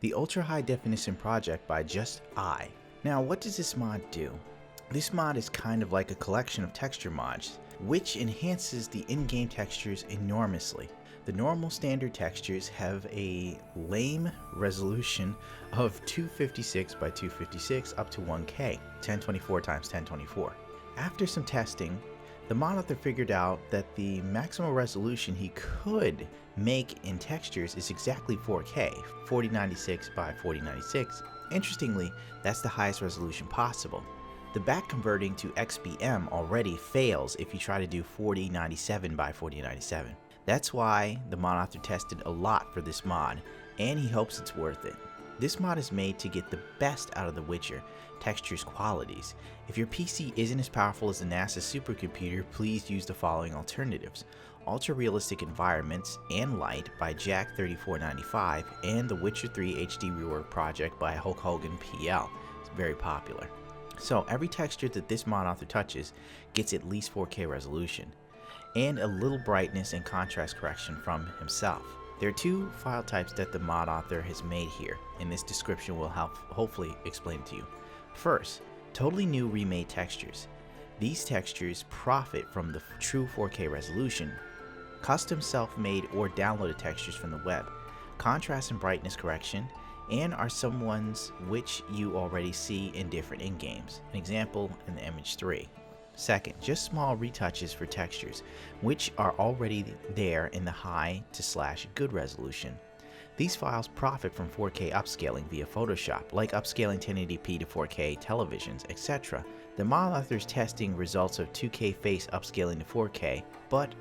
the Ultra High Definition project by Just I. Now, what does this mod do? This mod is kind of like a collection of texture mods, which enhances the in-game textures enormously. The normal standard textures have a lame resolution of 256 by 256 up to 1K, 1024 x 1024. After some testing, the mod author figured out that the maximum resolution he could make in textures is exactly 4K, 4096 by 4096. Interestingly, that's the highest resolution possible. The back converting to XBM already fails if you try to do 4097 by 4097. That's why the mod author tested a lot for this mod, and he hopes it's worth it. This mod is made to get the best out of The Witcher textures qualities. If your PC isn't as powerful as the NASA supercomputer, please use the following alternatives: Ultra Realistic Environments and Light by Jack3495, and the Witcher 3 HD Rework project by Hulk Hogan PL. It's very popular. So every texture that this mod author touches gets at least 4K resolution, and a little brightness and contrast correction from himself. There are two file types that the mod author has made here, and this description will help hopefully explain it to you. First, totally new remade textures. These textures profit from the true 4K resolution, custom self-made or downloaded textures from the web, contrast and brightness correction, and are some ones which you already see in different in-games. An example in the Image 3. Second, just small retouches for textures, which are already there in the high to / good resolution. These files profit from 4K upscaling via Photoshop, like upscaling 1080p to 4K televisions, etc. The mod author's testing results of 2K face upscaling to 4K, but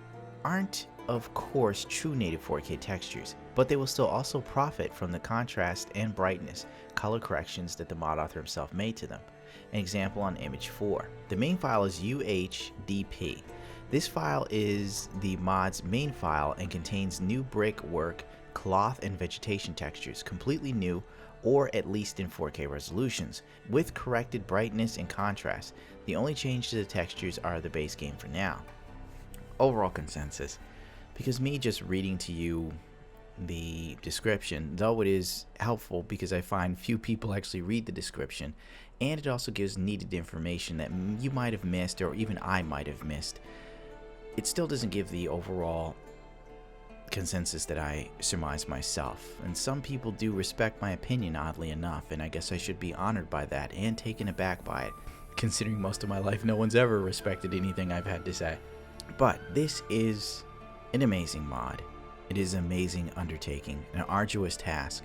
aren't of course true native 4K textures, but they will still also profit from the contrast and brightness color corrections that the mod author himself made to them. An example on Image 4. The main file is UHDP. This file is the mod's main file and contains new brickwork, cloth, and vegetation textures, completely new or at least in 4K resolutions, with corrected brightness and contrast. The only change to the textures are the base game for now. Overall consensus. Because me just reading to you the description, though it is helpful because I find few people actually read the description, and it also gives needed information that you might have missed or even I might have missed, it still doesn't give the overall consensus that I surmise myself. And some people do respect my opinion, oddly enough, and I guess I should be honored by that and taken aback by it, considering most of my life no one's ever respected anything I've had to say. But this is an amazing mod. It is an amazing undertaking, an arduous task.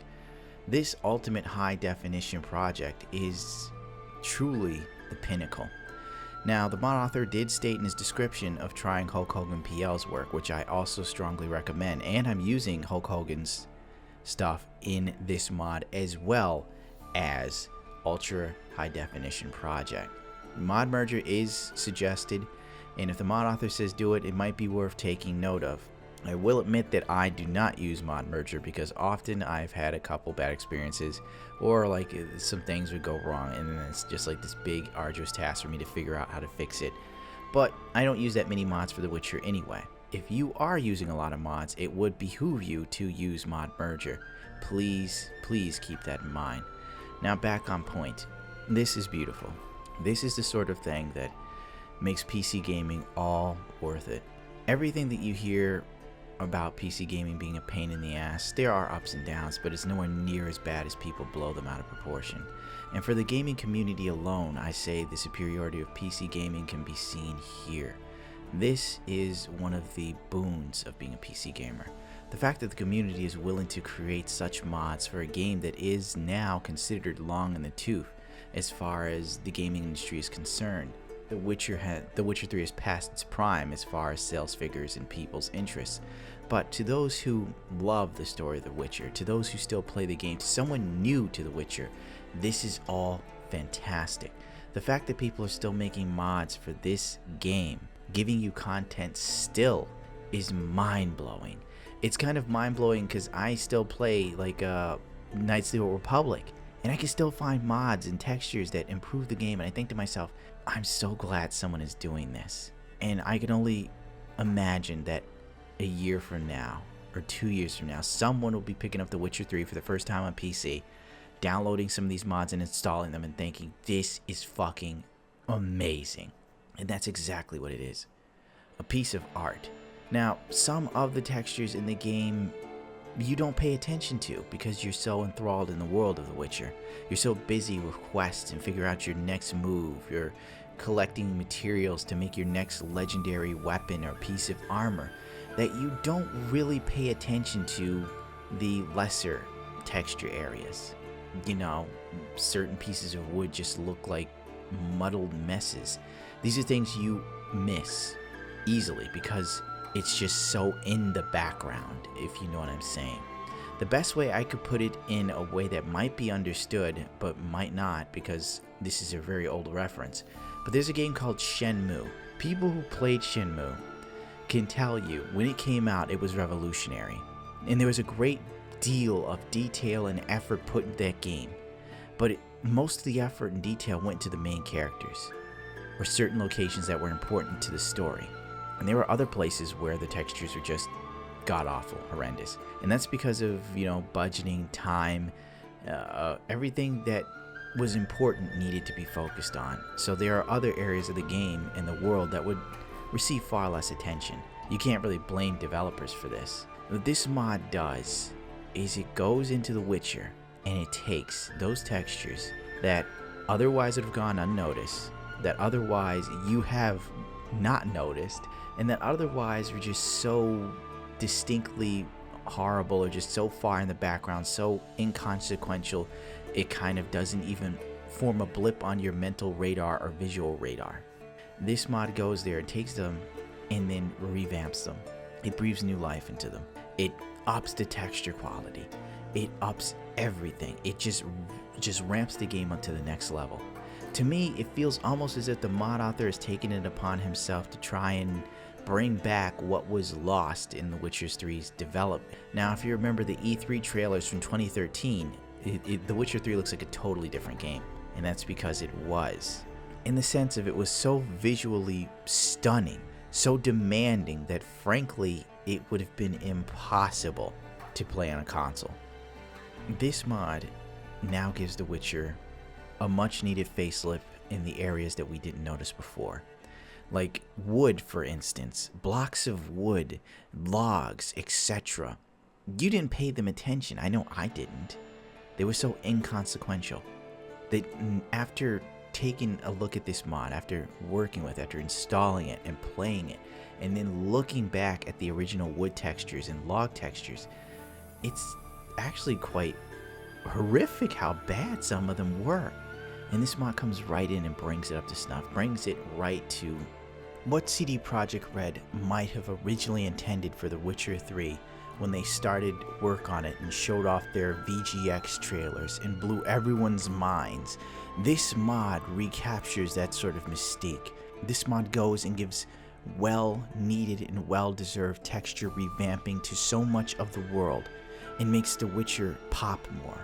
This ultimate high definition project is truly the pinnacle. Now, the mod author did state in his description of trying Hulk Hogan PL's work, which I also strongly recommend, and I'm using Hulk Hogan's stuff in this mod as well as Ultra High Definition project. Mod merger is suggested, and if the mod author says do it, it might be worth taking note of. I will admit that I do not use mod merger because often I've had a couple bad experiences, or like some things would go wrong, and then it's just like this big arduous task for me to figure out how to fix it. But I don't use that many mods for The Witcher anyway. If you are using a lot of mods, it would behoove you to use mod merger. Please keep that in mind. Now back on point. This is beautiful. This is the sort of thing that makes PC gaming all worth it. Everything that you hear about PC gaming being a pain in the ass, there are ups and downs, but it's nowhere near as bad as people blow them out of proportion. And for the gaming community alone, I say the superiority of PC gaming can be seen here. This is one of the boons of being a PC gamer. The fact that the community is willing to create such mods for a game that is now considered long in the tooth as far as the gaming industry is concerned. The Witcher 3 has passed its prime as far as sales figures and people's interests. But to those who love the story of The Witcher, to those who still play the game, to someone new to The Witcher, this is all fantastic. The fact that people are still making mods for this game, giving you content still, is mind-blowing. It's kind of mind-blowing because I still play like Knights of the Old Republic, and I can still find mods and textures that improve the game, and I think to myself, I'm so glad someone is doing this. And I can only imagine that a year from now, or 2 years from now, someone will be picking up The Witcher 3 for the first time on PC, downloading some of these mods and installing them and thinking, this is fucking amazing. And that's exactly what it is. A piece of art. Now, some of the textures in the game you don't pay attention to because you're so enthralled in the world of The Witcher. You're so busy with quests and figure out your next move. You're collecting materials to make your next legendary weapon or piece of armor that you don't really pay attention to the lesser texture areas. You know, certain pieces of wood just look like muddled messes. These are things you miss easily because it's just so in the background, if you know what I'm saying. The best way I could put it in a way that might be understood, but might not, because this is a very old reference, but there's a game called Shenmue. People who played Shenmue can tell you when it came out, it was revolutionary. And there was a great deal of detail and effort put into that game. But most of the effort and detail went to the main characters, or certain locations that were important to the story. And there were other places where the textures were just god-awful, horrendous. And that's because of, budgeting, time, everything that was important needed to be focused on. So there are other areas of the game and the world that would receive far less attention. You can't really blame developers for this. What this mod does is it goes into The Witcher and it takes those textures that otherwise would have gone unnoticed, that otherwise you have not noticed, and that otherwise are just so distinctly horrible or just so far in the background, so inconsequential, it kind of doesn't even form a blip on your mental radar or visual radar. This mod goes there and takes them and then revamps them. It breathes new life into them. It ups the texture quality. It ups everything. It just ramps the game up to the next level. To me, it feels almost as if the mod author has taken it upon himself to try and bring back what was lost in The Witcher 3's development. Now, if you remember the E3 trailers from 2013, The Witcher 3 looks like a totally different game. And that's because it was. In the sense of it was so visually stunning, so demanding that frankly, it would have been impossible to play on a console. This mod now gives The Witcher a much needed facelift in the areas that we didn't notice before. Like wood, for instance, blocks of wood, logs, etc. You didn't pay them attention. I know I didn't. They were so inconsequential that after taking a look at this mod, after working with it, after installing it and playing it, and then looking back at the original wood textures and log textures, it's actually quite horrific how bad some of them were. And this mod comes right in and brings it up to snuff, brings it right to what CD Projekt Red might have originally intended for The Witcher 3 when they started work on it and showed off their VGX trailers and blew everyone's minds. This mod recaptures that sort of mystique. This mod goes and gives well-needed and well-deserved texture revamping to so much of the world and makes The Witcher pop more.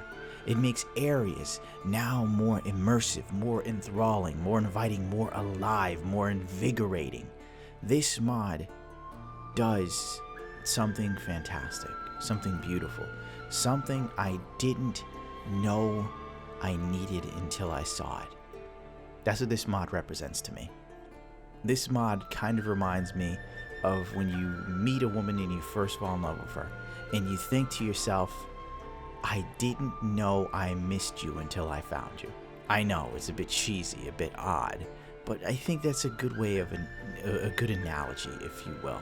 It makes areas now more immersive, more enthralling, more inviting, more alive, more invigorating. This mod does something fantastic, something beautiful, something I didn't know I needed until I saw it. That's what this mod represents to me. This mod kind of reminds me of when you meet a woman and you first fall in love with her, and you think to yourself, I didn't know I missed you until I found you. I know, it's a bit cheesy, a bit odd, but I think that's a good way of a good analogy, if you will.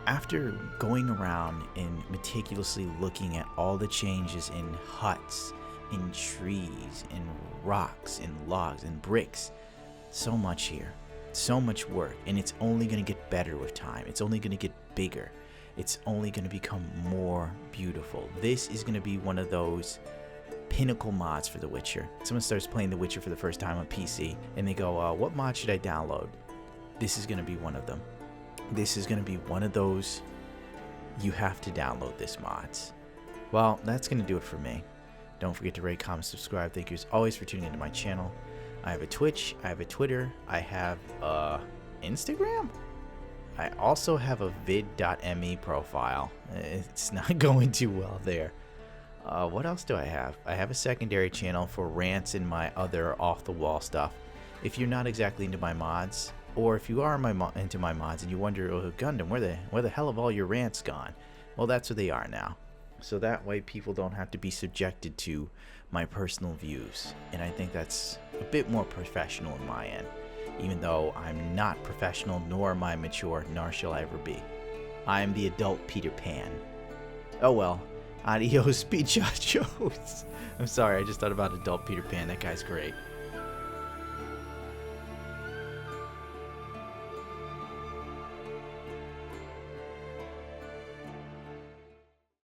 After going around and meticulously looking at all the changes in huts, in trees, in rocks, in logs, in bricks, so much here, so much work, and it's only going to get better with time. It's only going to get bigger. It's only going to become more beautiful. This is going to be one of those pinnacle mods for The Witcher. Someone starts playing The Witcher for the first time on PC, and they go, what mod should I download? This is going to be one of them. This is going to be one of those, you have to download this mods. Well, that's going to do it for me. Don't forget to rate, comment, subscribe. Thank you as always for tuning into my channel. I have a Twitch, I have a Twitter, I have Instagram? I also have a vid.me profile. It's not going too well there. What else do I have? I have a secondary channel for rants and my other off-the-wall stuff. If you're not exactly into my mods, or if you are into my mods and you wonder, oh, Gundam, where the hell have all your rants gone? Well, that's where they are now. So that way people don't have to be subjected to my personal views. And I think that's a bit more professional on my end. Even though I'm not professional, nor am I mature, nor shall I ever be. I am the adult Peter Pan. Oh well. Adios, Speedshot Shows. I'm sorry, I just thought about adult Peter Pan. That guy's great.